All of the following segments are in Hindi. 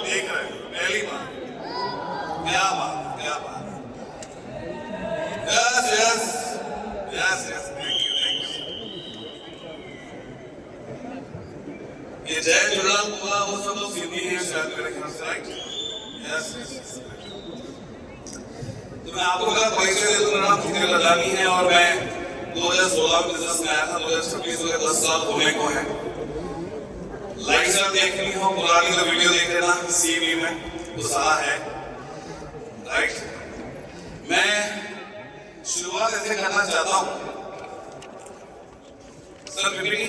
देख रहे हैं पहली बार। क्या बात, क्या बात। Yes yes yes yes, thank you thank you. ये जय झूलेलाल पूरा वो सब लोग सिंधी है शायद मेरे ख्याल से, राइट? Yes yes. तो मैं आपको बता परिचय दे दूं, मेरा नाम फकीर लदानी है और मैं 2016 में बिजनेस में आया था। 2026 हो गया, 10 साल होने को है। लाइव सर देख ली हो, पुरानी तो वीडियो देख लेना सीवी में तो सारा है, राइट? मैं शुरुआत ऐसे करना चाहता हूँ सर, पीपीटी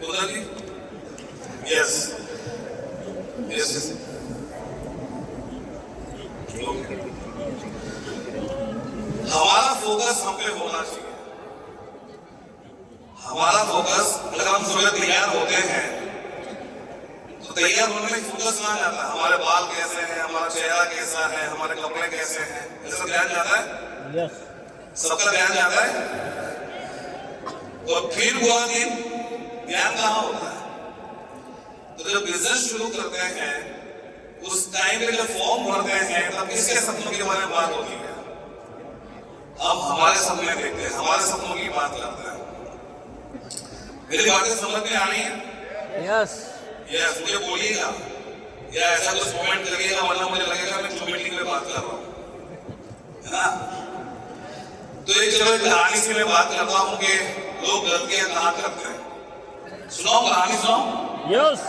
उधर जी, यस यस यस, हमारा फोकस हम पे होना चाहिए। हमारा फोकस, अगर हम सुबह तैयार होते हैं तो तैयार होने में फोकस ना जाता है हमारे बाल कैसे हैं, हमारा चेहरा कैसा है, हमारे कपड़े कैसे हैं, ऐसा ध्यान जाता है। यस, सबका ध्यान जाता है। तो फिर वह दिन ध्यान कहाँ होता है? तो जब बिजनेस शुरू करते हैं उस टाइम पे जब फॉर्म भरते हैं तब किसके सपनों के बारे में बात होती है? हम हमारे सपने देखते हैं, हमारे सपनों की बात करते हैं। मेरी बातें समझ में आ रही है? यस यस, मुझे बोलिएगा या ऐसा कुछ कमेंट करिएगा, वरना मुझे लगेगा मैं जो मीटिंग में बात कर रहा हूँ, है ना? तो एक चलो एक कहानी से मैं बात करता हूँ कि लोग गलतियां कहाँ करते हैं। सुनाओ कहानी, सुनाओ। यस,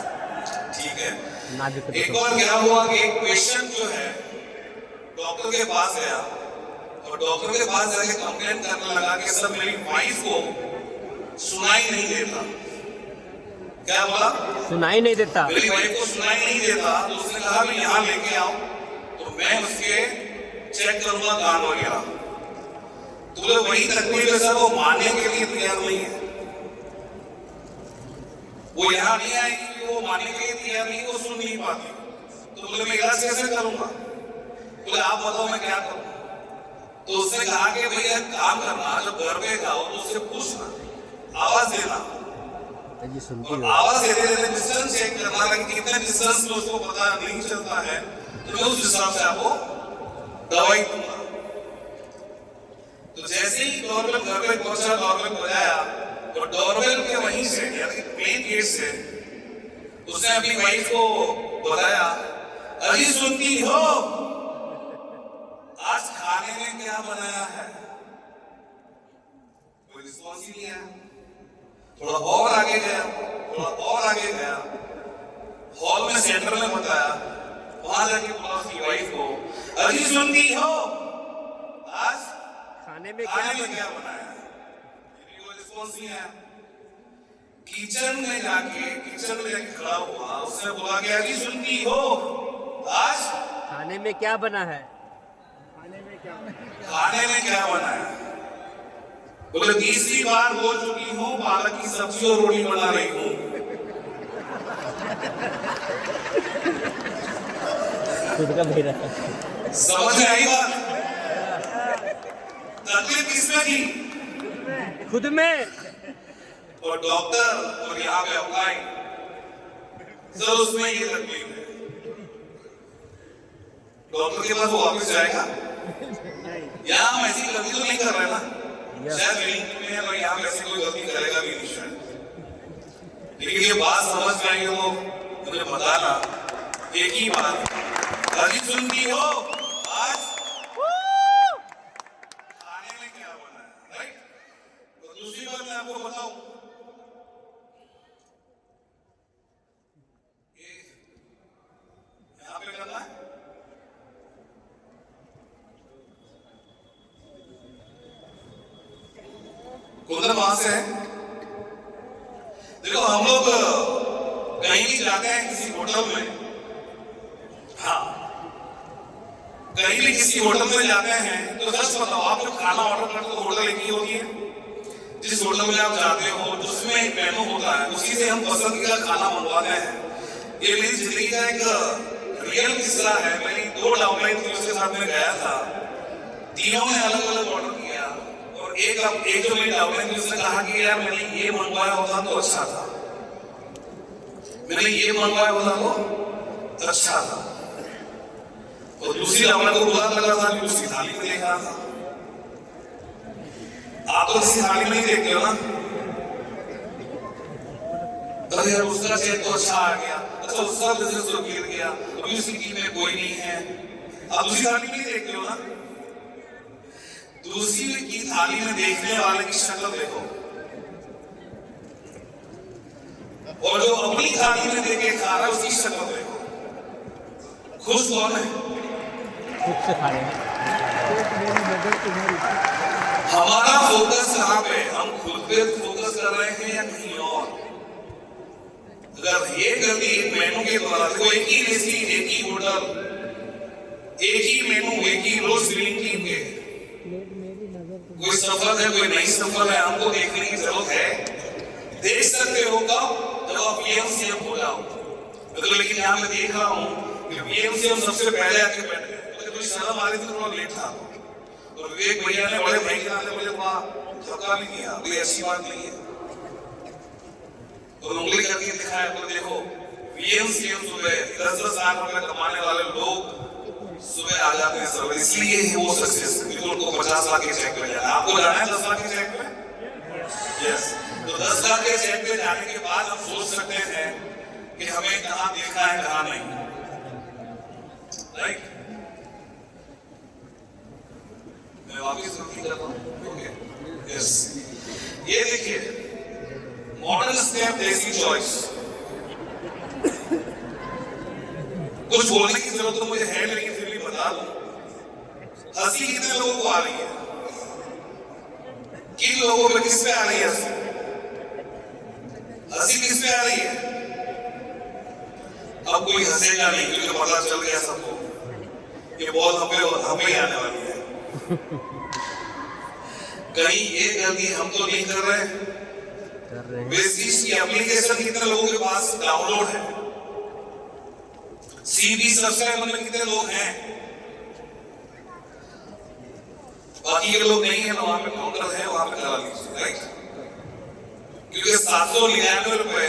ठीक है। एक बार क्या हुआ कि एक पेशेंट जो है डॉक्टर के पास गया और डॉक्टर के पास जाके कंप्लेंट करने लगा कि सर मेरी वाइफ को सुनाई नहीं देता। क्या बोला? सुनाई नहीं देता। मेरी वाइफ को सुनाई नहीं देता। तो उसने कहा मैं यहाँ लेके आऊं तो मैं उसके चेक करूंगा कान वगैरह। तो बोले वही तकलीफ है सर, वो मानने के लिए तैयार नहीं है। वो यहाँ नहीं आएगी कि वो मानने के लिए तैयार नहीं, वो सुन नहीं पाती। तो बोले मैं इलाज कैसे करूंगा? बोले आप बताओ मैं क्या करूं? तो उसने कहा कि भैया काम करना, जब घर पे जाओ तो उससे पूछना, आवाज देना, और आवाज देते देते डिस्टेंस चेक करना, लेकिन कितने डिस्टेंस में उसको पता नहीं चलता है तो मैं उस हिसाब से आपको दवाई दूंगा। तो जैसे ही डोरबेल घर पे पहुंचा, डोरबेल बजाया और डोरबेल के वहीं से यानी मेन गेट से उसने अपनी वाइफ को बताया, अभी सुनती हो आज खाने में क्या बनाया है? कोई रिस्पॉन्स ही नहीं आया। थोड़ा और आगे गया, थोड़ा और आगे गया, हॉल में सेंटर में बताया, वहां जाके बोला उसकी वाइफ को, अभी सुनती हो आज खाने में क्या बनाया है? कोई रिस्पॉन्स नहीं आया। किचन में जाके खड़ा हुआ, उसने बोला कि अभी सुनती हो आज खाने में क्या बना है? खाने में क्या बना है? बोले तीसरी बार बोल चुकी हूँ, पालक की सब्जी और रोटी बना रही हूँ। खुद का मेरा समझ में आई बात? तकलीफ किसमें थी? खुद में। और डॉक्टर और यहाँ पे अप्लाई सर उसमें ये तकलीफ है। डॉक्टर के पास वो वापस जाएगा? यहाँ हम ऐसी गलती तो नहीं कर रहे ना, शायद में है और यहाँ ऐसी कोई गलती करेगा भी नहीं शायद। लेकिन ये बात समझ में आई तो मुझे बताना, एक ही बात, अभी सुनती हो आज खाने में क्या बना है, राइट? तो दूसरी बात मैं आपको बताऊं, यहाँ पे करना है उधर वहां से है। देखो हम लोग कहीं भी जाते हैं किसी होटल में, हाँ कहीं भी किसी होटल में जाते हैं तो सच बताओ, आप जो खाना ऑर्डर करते हो होटल एक ही होती है। जिस होटल में आप जाते हो जिसमें एक मेनू होता है उसी से हम पसंदीदा खाना मंगवाते हैं। ये मेरी जिंदगी का एक रियल किस्सा है। मेरी 2 डाउनलाइन के साथ में गया था, तीनों ने अलग अलग ऑर्डर किया और एक जो मेरी डाउनलाइन उसने कहा कि यार मैंने ये मंगवाया होता तो अच्छा था, मैंने ये मंगवाया होता तो अच्छा था। और दूसरी लवण को बुरा लगा था कि उसकी थाली में देख रहा था। आप तो किसी थाली में नहीं देखते हो ना। अरे यार उसका चेक तो अच्छा आ गया, अच्छा उसका बिजनेस तो गिर गया, अभी उसकी टीम में कोई नहीं है। आप दूसरी थाली में नहीं देखते हो ना। दूसरी की थाली में देखने वाले की शक्ल देखो, और जो अपनी थाली में देख के खा रहा है उसकी शक्ल देखो। खुश कौन है? खुद से खा रहे हैं। हमारा फोकस कहाँ पे? हम खुद पे फोकस कर रहे हैं या कहीं और? अगर ये गलती एक मेनू के द्वारा, देखो एक ही रेसिपी, एक ही होटल, एक ही मेनू, एक ही रोज ग्रीन टीम के, कोई सफल है कोई नहीं सफल है, हमको देखने की जरूरत है। देख सकते हो कब? जब आप पीएम हो जाओ। तो लेकिन यहाँ मैं देख रहा हूँ कि पीएम सबसे पहले आके बैठ गए। मुझे थोड़ी शर्म आ रही थी, थोड़ा लेट था। तो विवेक भैया ने बड़े भाई के नाते मुझे वहां धक्का भी दिया, कोई ऐसी बात नहीं है। और उंगली करके दिखाया, तो देखो पीएम सुबह 10-10 लाख रुपए कमाने वाले लोग सुबह आ जाते हैं सर, इसलिए ही वो सक्सेस, क्योंकि उनको 50 लाख के चेक पे जाना है। आपको जाना है 10 लाख के चेक पे? यस। तो 10 लाख के चेक पे जाने के बाद हम सोच सकते हैं कि हमें कहाँ देखना है कहाँ नहीं, राइट? मैं वापिस रिपीट करता हूँ। Okay, yes. ये देखिए मॉडर्न स्टेप देसी चॉइस। कुछ बोलने की जरूरत तो मुझे है लेकिन फिर भी बता दूं। हंसी कितने लोगों को आ रही है? किन लोगों पे, किस पे आ रही है हंसी? हंसी किस पे आ रही है? अब कोई हंसेगा नहीं क्योंकि पता चल गया सबको ये बहुत हमें ही आने वाली है। कहीं ये गलती हम तो नहीं कर रहे? बेसिस की एप्लीकेशन कितने लोगों के पास डाउनलोड है? सीबी सब्सक्राइबर में कितने लोग हैं? बाकी के लोग नहीं है, वहां पे काउंटर है, वहां पे करा लीजिए, राइट? क्योंकि 799 रुपए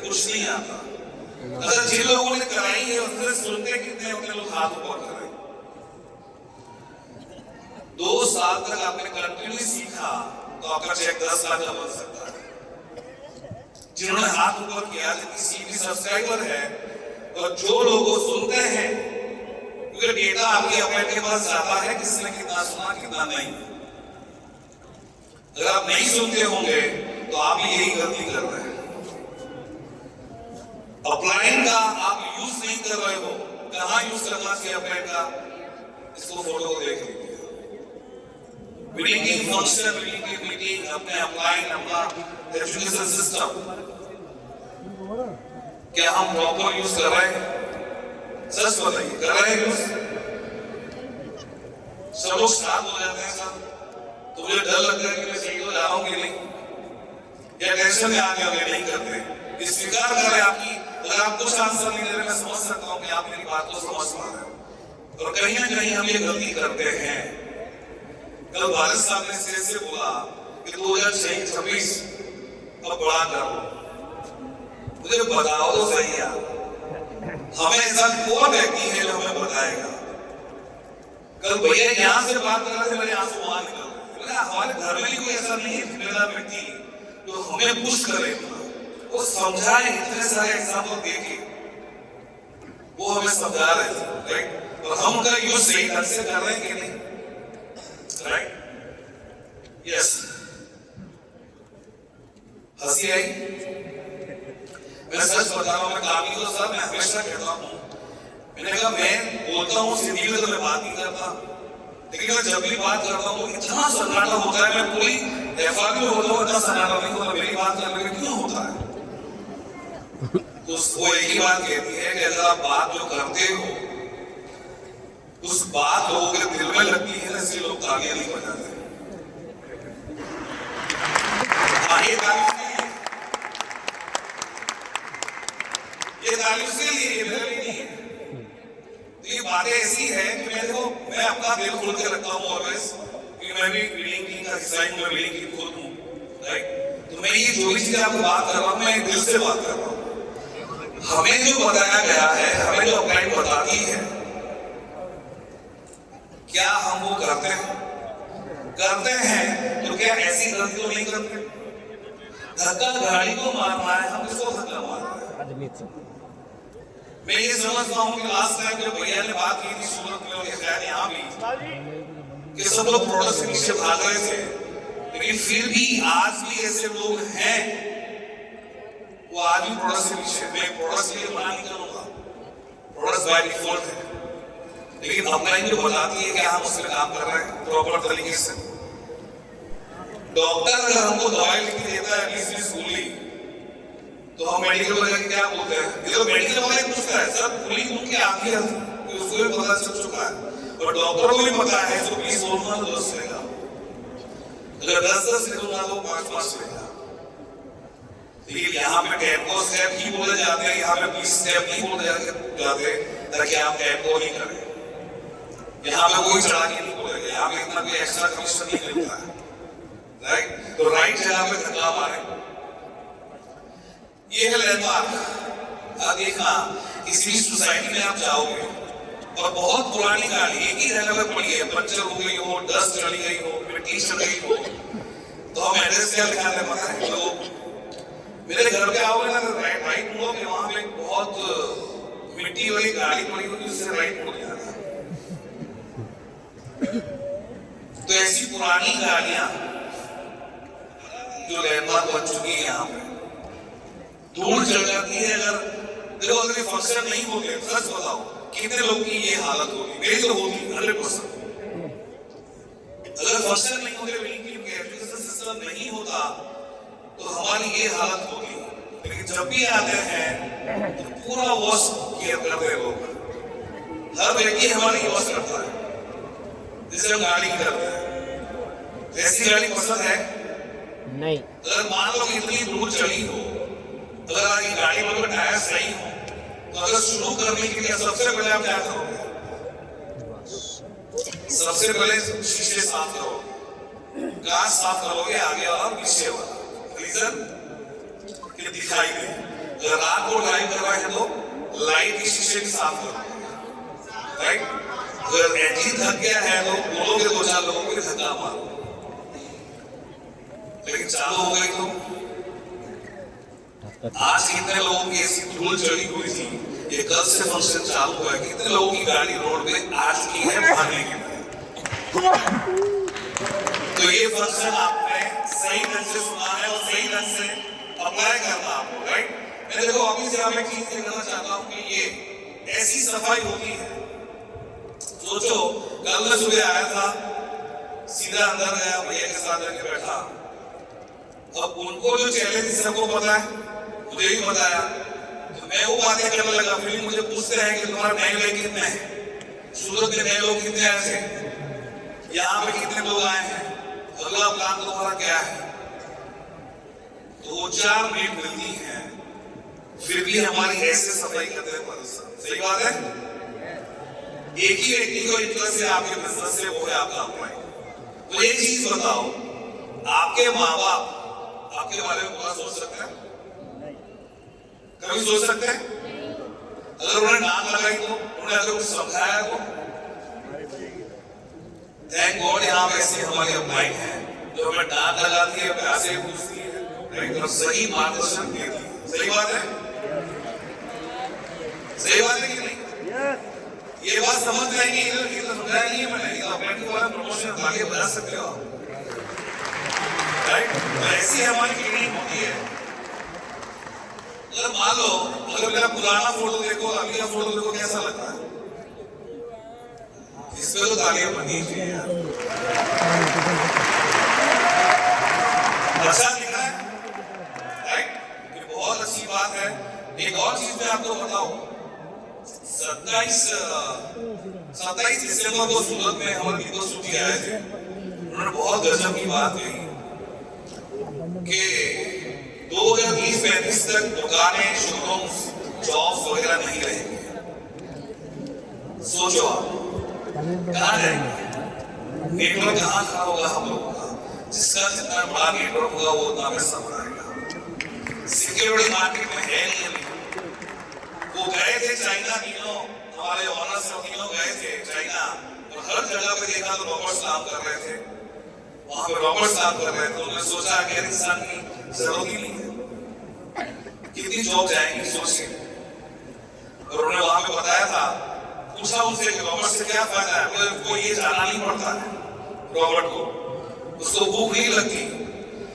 कुछ नहीं आता। अगर जिन लोगों ने कराई है उनसे सुनते कितने उतने लोग हाथ ऊपर कर रहे हैं। 2 साल तक आपने कंटिन्यू सीखा तो आपका चेक 10 लाख का बन सकता है। जिन्होंने हाथ ऊपर किया, जिनकी सीबी सब्सक्राइबर है, और जो लोग सुनते हैं, क्योंकि डेटा आपके अपने के पास जाता है किसने कितना सुना कितना नहीं। अगर आप नहीं सुनते होंगे तो आप भी यही गलती कर रहे हैं। अपलाइन का आप यूज नहीं कर रहे हो, कहां यूज करना चाहिए अपलाइन का? इसको फोटो को देख लीजिए। मीटिंग फंक्शन, मीटिंग अपने अपलाइन, अपना एजुकेशन सिस्टम, क्या हम प्रॉपर यूज कर रहे हैं? सच बताइए, कर रहे हैं यूज? सब लोग शांत हो जाते हैं सर, तो मुझे डर लगता है कि मैं सही तो जा रहा हूं कि नहीं, या टेंशन में आ गया नहीं करते। स्वीकार करें आपकी, अगर आप कुछ आंसर नहीं दे रहे, मैं समझ सकता हूं कि आप मेरी बात को समझ पा रहे हैं। और कहीं ना कहीं हम ये गलती करते हैं। कल भारत साहब ने स्टेज से बोला कि 2026 अब बड़ा करो। मुझे बताओ तो सही यार, हमें ऐसा कौन व्यक्ति है जो हमें बताएगा? कल भैया यहाँ से बात कर रहे थे, मेरे आंसू वहां निकल रहे। हमारे घर में कोई ऐसा नहीं है जिम्मेदार व्यक्ति जो हमें पुश करे, वो समझाए, इतने सारे एग्जाम्पल देके वो हमें समझा रहे थे, राइट? और हम उनका यूज सही ढंग से कर रहे हैं कि नहीं, राइट? यस। हंसी आई? मैं सच बता रहा हूं, मैं काफी तो सर मैं हमेशा कहता हूं, मैंने कहा मैं बोलता हूं सीधी में तो मैं बात नहीं करता, लेकिन मैं जब भी बात करता हूं तो इतना सन्नाटा होता है। मैं पूरी एफआर में होता हूं, इतना सन्नाटा नहीं होता। मेरी बात करने में क्यों होता है? तो वो एक ही बात कहती है कि अगर आप बात जो करते हो उस बात लोगों के दिल में लगती है ना, इसलिए लोग तालियां नहीं बजाते। ये तारीफ से लिए, ये मेरे लिए नहीं है। तो ये बातें ऐसी है कि मैं अपना दिल खोल के रखता हूँ ऑलवेज, क्योंकि मैं भी रीडिंग टीम का हिस्सा हूँ, मैं रीडिंग टीम खुद हूँ, राइट? तो मैं ये जो भी चीजें आपको बात कर रहा हूँ, मैं दिल से बात कर रहा हूँ। हमें जो बताया गया है, हमें जो क्या हम वो करते हैं? करते हैं तो क्या ऐसी गलती तो नहीं करते? धक्का गाड़ी को मारना है, हम किसको धक्का मार रहे हैं? अजमीत सिंह मैं ये समझता हूँ कि लास्ट टाइम जब भैया ने बात की थी सूरत में और शायद यहाँ भी कि सब लोग प्रोडक्ट से पीछे भाग रहे थे, लेकिन फिर भी आज भी ऐसे लोग हैं वो आज भी प्रोडक्ट से पीछे। मैं प्रोडक्ट के लिए मना नहीं करूंगा, प्रोडक्ट बाय डिफॉल्ट है, लेकिन अपलाइन जो बताती है कि हम उसमें काम कर रहे हैं प्रॉपर तरीके से। डॉक्टर अगर हमको दवाई लिख के देता है एटलीस्ट फुल्ली, तो हम मेडिकल वाले क्या बोलते हैं? ये तो मेडिकल वाले पूछता है सर फुल्ली उनकी आंखें हैं, उसको भी पता चल चुका है, और डॉक्टर को भी पता है जो 20 बोलूंगा तो 10 लेगा, अगर 10 लिखूंगा तो 5 लेगा। लेकिन यहाँ पे 10 स्टेप ही बोले जाते हैं, यहाँ पे 20 स्टेप नहीं बोले जाते ताकि आप 10 को नहीं करें। यहाँ पे कोई चढ़ा के नहीं बोलेगा, यहाँ पे इतना कोई एक्स्ट्रा कमीशन नहीं मिलता है, राइट? तो राइट जगह पे धक्का मारे। ये है लैंडमार्क। आप देखना किसी भी सोसाइटी में आप जाओगे और बहुत पुरानी गाड़ी एक ही जगह पे पड़ी है, पंचर हो गई हो, डस्ट चली गई हो, मिट्टी चल गई हो, तो हम एड्रेस क्या लिखाते पता है? तो मेरे घर पे आओगे ना तो राइट मुड़ोगे, वहां पे बहुत मिट्टी वाली गाड़ी पड़ी होगी, उससे राइट मुड़ जाना। तो ऐसी पुरानी गाड़ियां जो लैंडमार्क बन चुकी है यहाँ पे धूल चढ़ जाती है। अगर देखो अगर ये फंक्शन नहीं होते, सच बताओ कितने लोग की ये हालत होगी? मेरी तो होती 100%। अगर फंक्शन नहीं होते, एजुकेशन सिस्टम नहीं होता तो हमारी ये हालत होगी। लेकिन जब भी आते हैं तो पूरा वॉश किया करते हैं लोग, हर व्यक्ति हमारी वॉश करता है जिससे हम गाड़ी करते हैं। ऐसी गाड़ी पसंद है नहीं। अगर मान लो इतनी दूर चली हो, अगर आपकी गाड़ी में टायर सही हो, तो अगर शुरू करने के लिए सबसे पहले आप क्या करोगे? सबसे पहले शीशे साफ करोगे, कांच साफ करोगे, आगे वाला और पीछे वाला। रीजन कि दिखाई दे। अगर रात को ड्राइव कर रहे हैं तो लाइट के शीशे भी साफ करोगे, राइट? अगर इंजन थक गया है तो बोलोगे 2-4 लोगों को धक्का मारो, लेकिन चालू हो गई तो आज कितने लोगों की ऐसी धूल चढ़ी हुई थी, ये कल से फंक्शन चालू हुआ है, कितने लोगों की गाड़ी रोड पे आ चुकी है भागने के लिए। तो ये फंक्शन आपने सही ढंग से सुना है और सही ढंग से अप्लाई करना आपको, राइट? मैं देखो अभी से मैं चीज कहना चाहता हूँ कि ये ऐसी सफाई होती है। सोचो कल मैं सुबह आया था, सीधा अंदर गया, भैया के साथ जाके बैठा। अब उनको जो चैलेंज सबको पता है, मुझे भी बताया, तो मैं वो बातें करने लगा। फिर मुझे पूछते हैं कि तुम्हारा नए लोग कितने हैं, सूरत में नए लोग कितने आए थे, यहाँ पे कितने लोग आए हैं, अगला प्लान तुम्हारा क्या है? 2-4 मिनट मिलती है, फिर भी हमारी ऐसे सफाई करते हैं। सही बात है। एक ही व्यक्ति को इंटरेस्ट है आपके बिजनेस से, वो है आपका अपॉइंट। तो एक चीज बताओ, आपके माँ बाप आपके बारे में पूरा सोच सकते हैं? कभी सोच सकते हैं? अगर उन्होंने नाम लगाई तो, उन्होंने अगर कुछ समझाया तो? थैंक गॉड यहाँ पे ऐसी हमारी अपलाइन है जो हमें डांट लगाती है, पैसे पूछती है, लेकिन सही मार्गदर्शन देती है। सही बात है? सही बात है कि नहीं? ये बात समझ जाएंगे, ये तो समझाया नहीं है मैंने, अपने वाला प्रमोशन आगे बढ़ा सकते हो आप, राइट? ऐसी हमारी ट्रेनिंग होती है। अगर मान लो अगर मेरा पुराना फोटो देखो, अभी का फोटो देखो, कैसा लगता है? इस पे तो तालियां बनी चाहिए यार। अच्छा दिख रहा है, राइट? ये बहुत अच्छी बात है। एक और चीज मैं आपको बताऊं, 27 दिसंबर को सूरत में हमारे दीपक सूची आए थे। उन्होंने बहुत गजब की बात कही कि 2030-35 तक दुकानें, शोरूम्स, जॉब्स वगैरह नहीं रहेंगे। सोचो आप कहाँ जाएंगे? नेटवर्क कहाँ खड़ा होगा हम लोगों का? जिसका जितना बड़ा नेटवर्क होगा वो उतना पैसा बढ़ाएगा। सिक्योरिटी मार्केट में है नहीं अभी। वो गए थे चाइना, तीनों हमारे ऑनर्स तीनों गए थे चाइना, और हर जगह पे देखा तो रॉबर्ट्स काम कर रहे थे, वहां पे रॉबर्ट्स काम कर रहे थे। उन्होंने सोचा कि इंसान की जरूरत ही नहीं है, कितनी जॉब जाएंगी सोचिए। और उन्होंने वहां पे बताया था, पूछा उनसे कि रॉबर्ट से क्या फायदा है, बोले वो ये जाना नहीं पड़ता है रॉबर्ट को, उसको भूख नहीं लगती,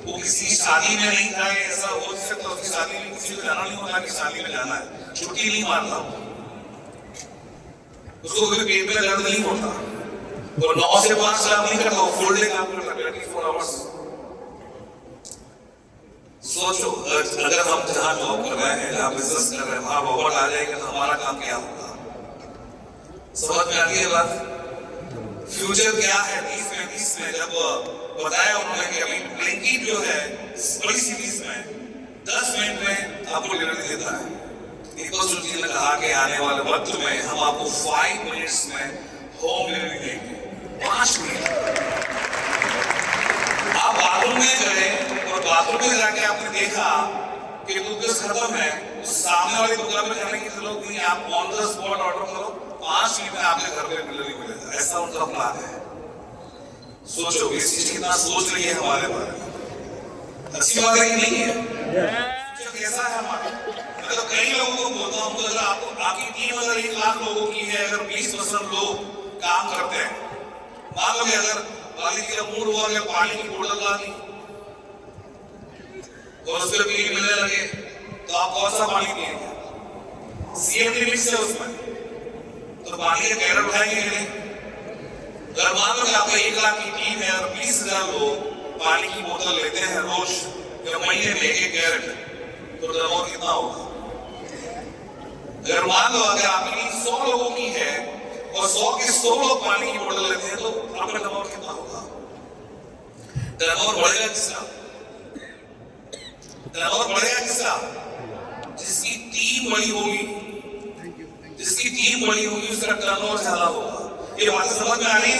वो किसी शादी में नहीं खाए, ऐसा हो सकता है उसकी शादी में किसी को जाना नहीं होता कि शादी में जाना है, छुट्टी नहीं मारता, उसको कभी पेट में दर्द नहीं होता, तो 9 से 5 काम नहीं करता, वो फुल डे काम करता 24 आवर्स। सोचो अगर हम जहां जॉब कर रहे हैं, जहां बिजनेस कर रहे हैं, वहां रॉबर्ट आ जाएगा तो हमारा काम क्या होगा? समझ में आती है बात? फ्यूचर क्या है 30-35 में? जब बताया उन्होंने कि अभी ब्लिंकिट जो है बड़ी सिटीज में 10 मिनट में आपको डिलीवरी देता है। दीपक जी ने कहा कि आने वाले वक्त में हम आपको 5 मिनट्स में होम डिलीवरी देंगे, 5 मिनट। आप बाथरूम में गए और बाथरूम में जाके आपने देखा कि टूथपेस्ट खत्म है, उस सामने वाली दुकान में जाने की जरूरत नहीं, आप ऑन द स्पॉट ऑर्डर करो, 5 मिनट में आपके घर पे डिलीवरी मिलेगा। ऐसा उनका प्लान है। सोचो इस चीज कितना सोच रही है हमारे बारे में, अच्छी बात है कि नहीं है? कैसा है हमारा? मतलब कई लोगों को बोलता हूँ, अगर आपकी टीम अगर 1 लाख लोगों की है, अगर 20% लोग काम करते हैं, मान लो अगर पानी का मूड हुआ, अगर पानी की बोतल ला ली और उसमें बिजली मिलने लगे, तो आप कौन सा पानी पिएंगे? CNG मिक्स है उसमें, तो पानी का कैरेट उठाएंगे कि नहीं? अगर मान लो कि आपका 1 लाख की टीम है और 20,000 लोग पानी की बोतल लेते हैं रोज या महीने में 1 कैरेट, तो टर्नओवर कितना होगा? अगर मान लो अगर आपकी टीम 100 लोगों की है और 100 के 100 लोग पानी की बोतल लेते हैं, तो आपका टर्नओवर कितना होगा? टर्नओवर बढ़ेगा किसका? टर्नओवर बढ़ेगा किसका? जिसकी टीम बड़ी होगी, जिसकी टीम बड़ी होगी उसका टर्नओवर ज्यादा होगा। ये बात समझ में आ रही है?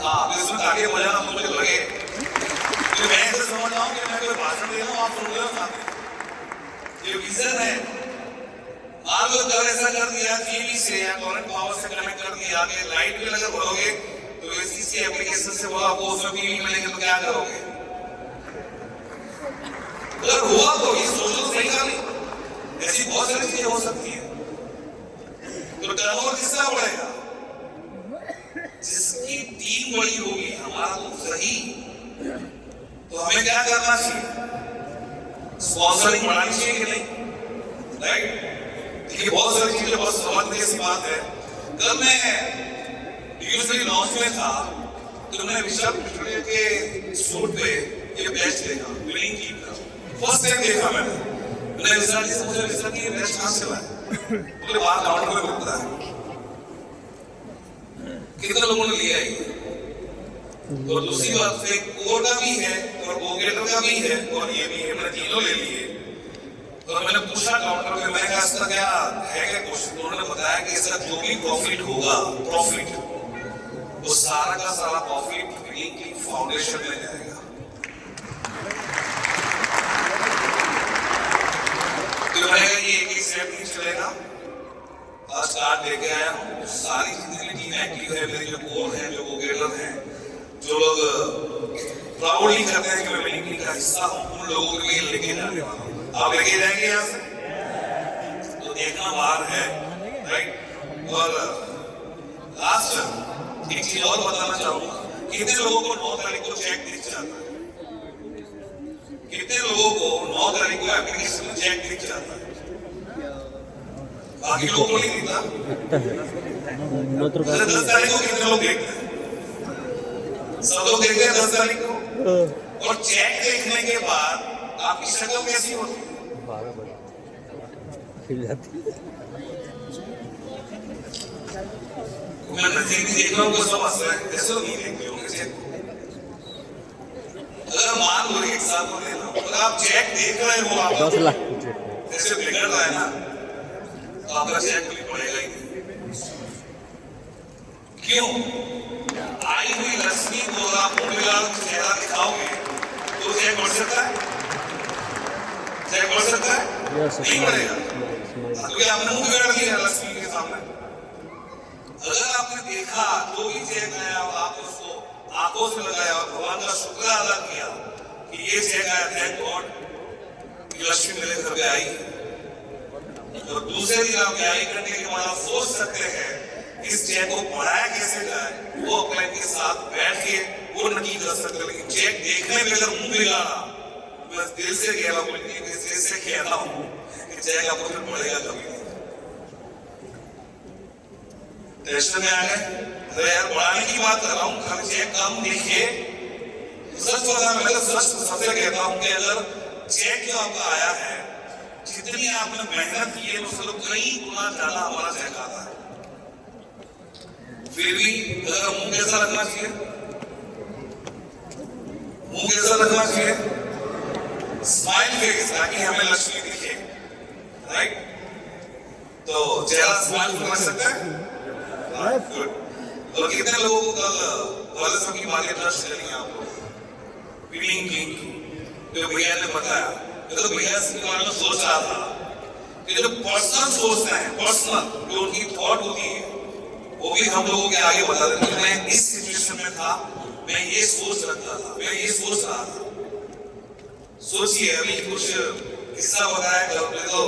हाँ, इसमें आगे बजाना मुझे लगे कि मैं ऐसे समझ रहा हूँ कि मैं कोई भाषण दे रहा हूँ, आप सुन रहे हो साथ में। ये विजन है। मान लो अगर ऐसा कर दिया जीबी से या करंट पावर से कनेक्ट कर दिया कि लाइट बिल अगर भरोगे तो एसीसी एप्लीकेशन से वो आपको उसमें बिल मिलेंगे, तो क्या करोगे? अगर हुआ तो ये सोचो सही का नहीं, ऐसी बहुत सारी चीजें हो सकती है। तो टर्नओवर किसका बढ़ेगा? जिसकी टीम बड़ी होगी। हमारा तो सही, तो हमें क्या करना चाहिए? स्पॉन्सरिंग बढ़ानी चाहिए कि नहीं? राइट? देखिए बहुत सारी चीजें बहुत समझने की बात है। कल मैं यूजुअली लॉन्च में था, तो मैंने विशाल के सूट पे ये बेस्ट देखा, विनिंग टीम का फर्स्ट टाइम देखा मैंने विशाल जी से पूछा, विशाल जी ये बेस्ट कहां से लाए? बोले बाहर काउंटर में मिलता है। कितने लोगों ने लिया है? और दूसरी बात से कोर का भी है और गोगेटर का भी है और ये भी है, मैंने तीनों ले लिए। तो मैंने पूछा काउंटर में, मैंने कहा इसका क्या है क्या क्वेश्चन? उन्होंने बताया कि इसका जो भी प्रॉफिट होगा, प्रॉफिट वो सारा का सारा प्रॉफिट विनिंग टीम फाउंडेशन में जाएगा। तो मैंने कहा ये एक ही स्टेप नहीं चलेगा। आज कार्ड लेके आया हूँ, सारी जितनी टीम एक्टिव है, मेरे जो कोर है, जो गोगेटर हैं, जो लोग प्राउडली करते हैं कि मैं विनिंग टीम का हिस्सा हूँ, उन लोगों के लिए लेके जाने वाला हूँ। आप लेके जाएंगे यहाँ से? तो देखना बाहर है, राइट? और लास्ट एक चीज और बताना चाहूंगा, कितने लोगों को 9 तारीख को चेक दिख जाता है? कितने लोगों को 9 तारीख को एप्लीकेशन में चेक दिख जाता है? बाकी लोगों को नहीं दिखता। 10 तारीख को कितने लोग देखते हैं? सब लोग देखते हैं 10 तारीख को। और चेक देखने के बाद आपकी शक्ल कैसी होती है? मैं नजदीक भी देख रहा हूँ, सब हंस रहे हैं, ऐसे तो नहीं देखते होंगे चेक। अगर मान लो एक साल को लेना, अगर आप चेक देख रहे हो, आप 10 लाख जैसे बिगड़ रहा है ना, तो आपका चेक भी पड़ेगा ही नहीं। क्यों? आई हुई लक्ष्मी को आप मोटेलाल चेहरा दिखाओगे तो चेक बढ़ सकता है? चेक बढ़ सकता है? नहीं बढ़ेगा, क्योंकि आपने मुंह बिगाड़ दिया लक्ष्मी के सामने। अगर आपने देखा जो भी चेक आया और आपने उसको आंखों से लगाया और भगवान का शुक्र अदा किया कि ये चेक आया, थैंक गॉड कि लक्ष्मी मेरे घर पे आई। तो दूसरे दिन आप न्याय करने के बाद आप सोच सकते हैं इस चेक को पढ़ाया कैसे जाए, वो अपने के साथ बैठ के वो नक्की कर सकते। लेकिन चेक देखने में अगर मुंह बिगाड़ा, मैं दिल से कह रहा हूँ, दिल से कहता हूँ कि चेक आपको फिर पढ़ेगा कभी नहीं। टेंशन में आ गए, अरे यार बढ़ाने की बात कर रहा हूँ, खाली चेक कम देखिए। सच बता, मैं तो सच सबसे कहता हूँ कि अगर चेक जो आपका आया है, जितनी आपने मेहनत की है उससे तो कई गुना ज्यादा हमारा चेक आता है। फिर भी अगर मुंह कैसा रखना चाहिए, मुंह कैसा रखना चाहिए, स्माइल फेस, ताकि हमें लक्ष्मी दिखे, राइट? तो चेहरा स्माइल रख सकते हैं। गुड। तो कितने लोगों को कल सब की बातें दर्ज करी आप लोग? फीलिंग जो भैया ने बताया, तो भैया इसके बारे में सोच रहा था कि जो पर्सनल सोचते हैं, पर्सनल जो उनकी थॉट होती है, वो भी हम लोगों के आगे बता देते हैं। मैं इस सिचुएशन में था, मैं ये सोच रखता था, मैं ये सोच रहा था। सोचिए, अभी कुछ किस्सा बताया घर में तो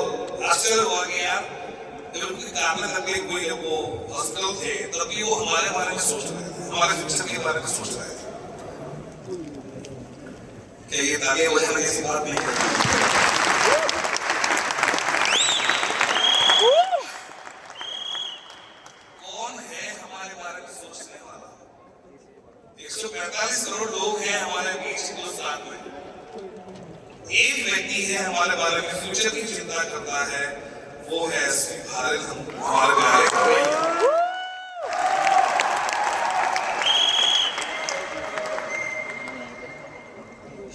आश्चर्य हुआ कि यार जब उनकी कार में तकलीफ हुई है, वो हॉस्पिटल थे, तब भी वो हमारे बारे में सोच रहे थे, हमारे फ्यूचर के बारे में सोच रहे थे। क्या ये तालियां बजाने जैसी बात नहीं है? कौन है हमारे बारे में सोचने वाला? 145 करोड़ लोग हैं हमारे बीच हिंदुस्तान में। एक व्यक्ति है हमारे बारे में फ्यूचर की चिंता करता है, वो है एसपी भारत, हमारे प्यारे।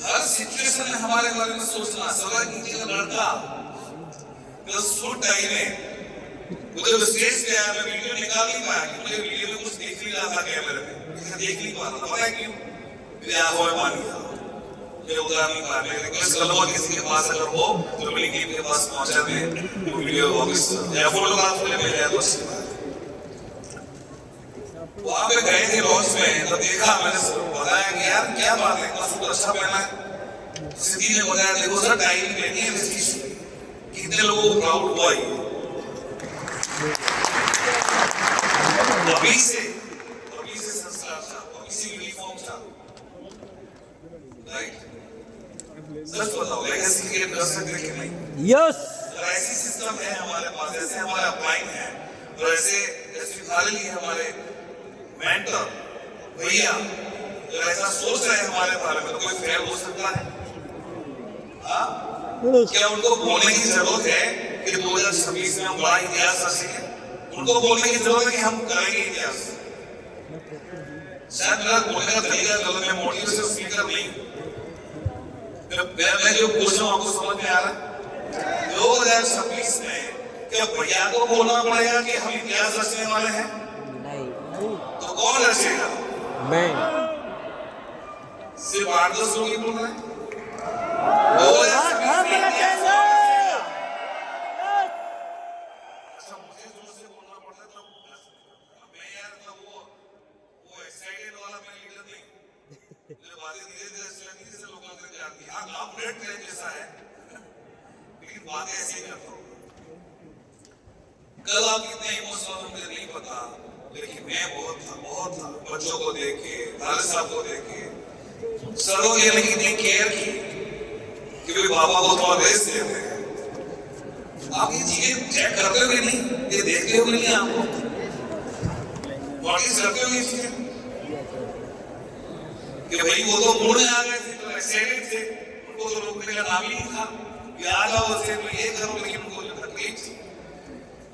हर सिचुएशन में हमारे बारे में सोचना। सवाल कीजिएगा लड़का सूट टाई में मुझे स्टेज पे आया, मैं वीडियो निकाल नहीं पाया कि मुझे वीडियो में कुछ देख नहीं रहा था, कैमरे में देख नहीं पा रहा था। पता है क्यों? मेरी आंखों में पानी था, मैं उतार नहीं पा रहा। रिक्वेस्ट करूंगा किसी के पास अगर हो तो मिलेंगे के पास पहुंचा दे वो वीडियो वापस या फोटोग्राफ ले मिल जाए तो अच्छी बात। वहां पे गए थे लॉन्च में, तो देखा, मैंने बताया कि यार क्या बात है, इतना सूट अच्छा पहना है। सिद्धि ने बताया देखो सर टाइम पहनी है इसकी, कितने लोगों को प्राउड हुआ ये। अभी से संस्कार था, अभी से यूनिफॉर्म था, राइट? सच बताओ, लेगेसी क्रिएट कर सकते कि नहीं? यस। ऐसी सिस्टम है हमारे पास, ऐसे हमारा अपलाइन है, और ऐसे खाली है हमारे मेंटर भैया, जो ऐसा सोच रहे हैं हमारे बारे में, तो कोई फेल हो सकता है? हाँ? क्या उनको बोलने की जरूरत है कि 2026 में हम बड़ा इतिहास रचेंगे? उनको बोलने की जरूरत है कि हम करेंगे इतिहास? शायद मेरा बोलने का तरीका गलत है, मोटिवेशन स्पीकर नहीं। मैं जो पूछ रहा हूँ आपको समझ में आ रहा है? 2026 में क्या भैया को बोलना पड़ेगा कि हम इतिहास रचने वाले हैं? नहीं। तो कौन रचेगा? मैं। सिर्फ 8-10 लोग ही बोल रहे हैं। अच्छा, मुझे जोर से बोलना पड़ता है, तो मैं यार वो एक्साइटेड वाला मैं लीडर नहीं। मेरी बातें धीरे-धीरे चलती जैसे लोगों के जाती है। हाँ, आप ब्लड ट्रेन जैसा है, लेकिन बातें ऐसी करता हूँ। कल आप कितने इमोशनल होंगे नहीं पता, लेकिन मैं बहुत था बच्चों को देख के, लाल साहब को देख के, सरों के लिए कितनी केयर की कि वे बाबा को थोड़ा रेस्ट देते हैं। आप ये चीजें चेक करते हो कि नहीं? ये देखते हो कि नहीं? आपको नोटिस करते हो ये चीजें कि भाई वो तो मूड में आ गए थे, तो एक्साइटेड थे, उनको तो रोकने का नाम ही नहीं था, याद आओ उसे तो ये करो, लेकिन उनको जो तकलीफ थी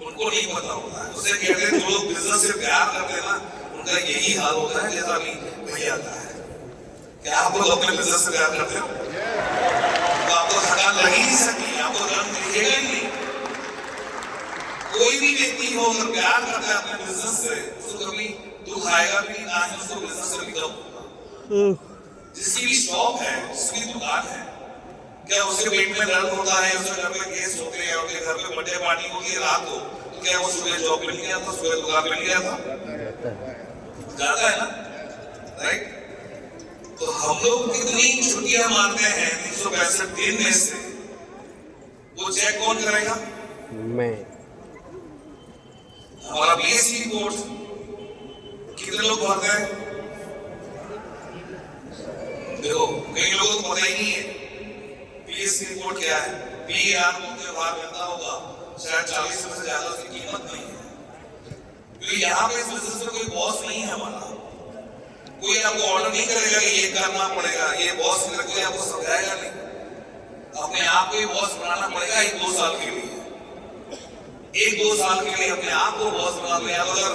उनको नहीं पता होता है। उसे कहते हैं जो लोग बिजनेस से प्यार करते हैं ना, उनका यही हाल होता है जैसा अभी भैया का है। क्या आप लोग अपने बिजनेस से प्यार करते हो? तो आपको थकान लग ही नहीं सकती, आपको रंग दिखेगा ही नहीं। कोई भी व्यक्ति हो अगर प्यार करता है अपने बिजनेस से, उसको कभी दुख आएगा भी नहीं, ना ही उसको बिजनेस से बिकम होगा। जिसकी भी शॉप है, जिसकी दुकान है, क्या उसके पेट में दर्द होता है, उसके घर में केस होते हैं, उसके घर में बर्थडे पार्टी होती है रात को, तो क्या वो सुबह जॉब पे नहीं गया था, सुबह दुकान पे नहीं गया था? जाता है ना, राइट? तो हम लोग कितनी छुट्टियां मारते हैं 365 दिन में से, वो चेक कौन करेगा? मैं हमारा बीएससी रिपोर्ट कितने लोग भरते हैं? देखो कई लोगों को पता ही नहीं है बीएससी रिपोर्ट क्या है। पीआर को बाहर मिलता होगा शायद 40 रुपए से ज्यादा उसकी कीमत नहीं है, क्योंकि यहाँ पे इस बिजनेस में कोई बॉस नहीं है हमारा। कोई आपको ऑर्डर नहीं करेगा कि ये करना पड़ेगा, ये बॉस कोई आपको समझाएगा नहीं। अपने आप को बॉस बनाना पड़ेगा 1-2 साल के लिए, 1-2 साल के लिए अपने आप को बॉस बना लो। या अगर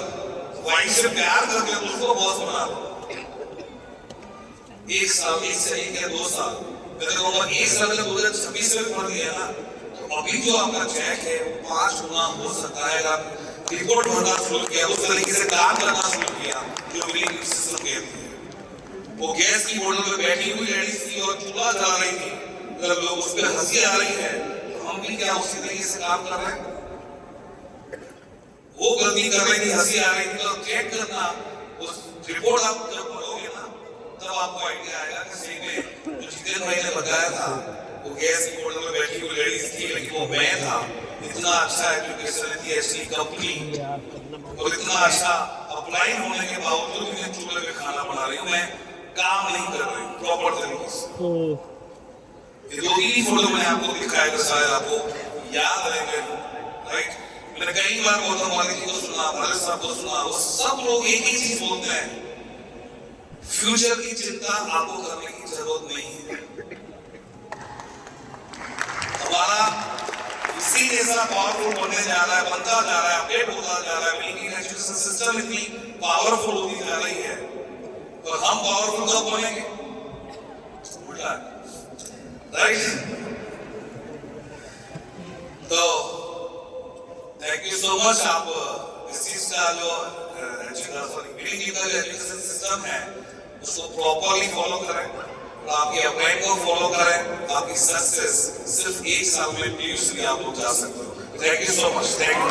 वाइफ से प्यार करके उसको बॉस बना लो, 1 साल, 1 से 2 साल, मैं तो कहूँगा 1 साल में 2026 में पढ़ लिया ना, तो अभी जो आपका चेक है वो 5 गुना हो सकता है। अगर रिपोर्ट भरना शुरू किया, उस तरीके से काम करना शुरू किया जो बिलिंग सिस्टम कहती है। वो गैस की बोतल में बैठी हुई लेडीज थी और चूल्हा जला रही थी, अगर लोग उस पर हंसी आ रही है तो हम भी क्या उसी तरीके से काम कर रहे हैं? वो गलती कर रही थी, हंसी आ रही थी, तो चेक करना, उस रिपोर्ट आप जब पढ़ोगे ना तब आपको आइडिया आएगा कि सही में जो जितेंद्र भाई ने बताया था वो गैस की बोतल में बैठी हुई लेडीज थी, लेकिन वो मैं था। इतना अच्छा एजुकेशन थी ऐसी कंपनी और इतना अच्छा अप्लाई होने के बावजूद मैं चूल्हे पे खाना बना रही हूँ, मैं काम नहीं कर रही हूँ प्रॉपर तरीके से। ये 2-3 फोटो मैंने आपको दिखाया तो शायद आपको याद रहेंगे, राइट? मैंने कई बार गौतम वाली जी को सुना, भरत साहब को सुना, वो सब लोग एक ही चीज बोलते हैं, फ्यूचर की चिंता आपको करने की जरूरत नहीं है। हमारा इसी जैसा पावरफुल बनने जा रहा है, बनता जा रहा है, अपडेट होता जा रहा है। मेकिंग एजुकेशन सिस्टम इतनी पावरफुल होती जा रही है, तो हम पावरफुल कब बनेंगे? उल्टा, राइट? तो थैंक यू सो मच। आप इस चीज का जो एजुकेशन सिस्टम है उसको प्रॉपरली फॉलो करें और आपके अपलाइन को फॉलो करें। आपकी सक्सेस सिर्फ 1 साल में पीयूष भी आप लोग जा सकते हो। Thank you so much, thank you.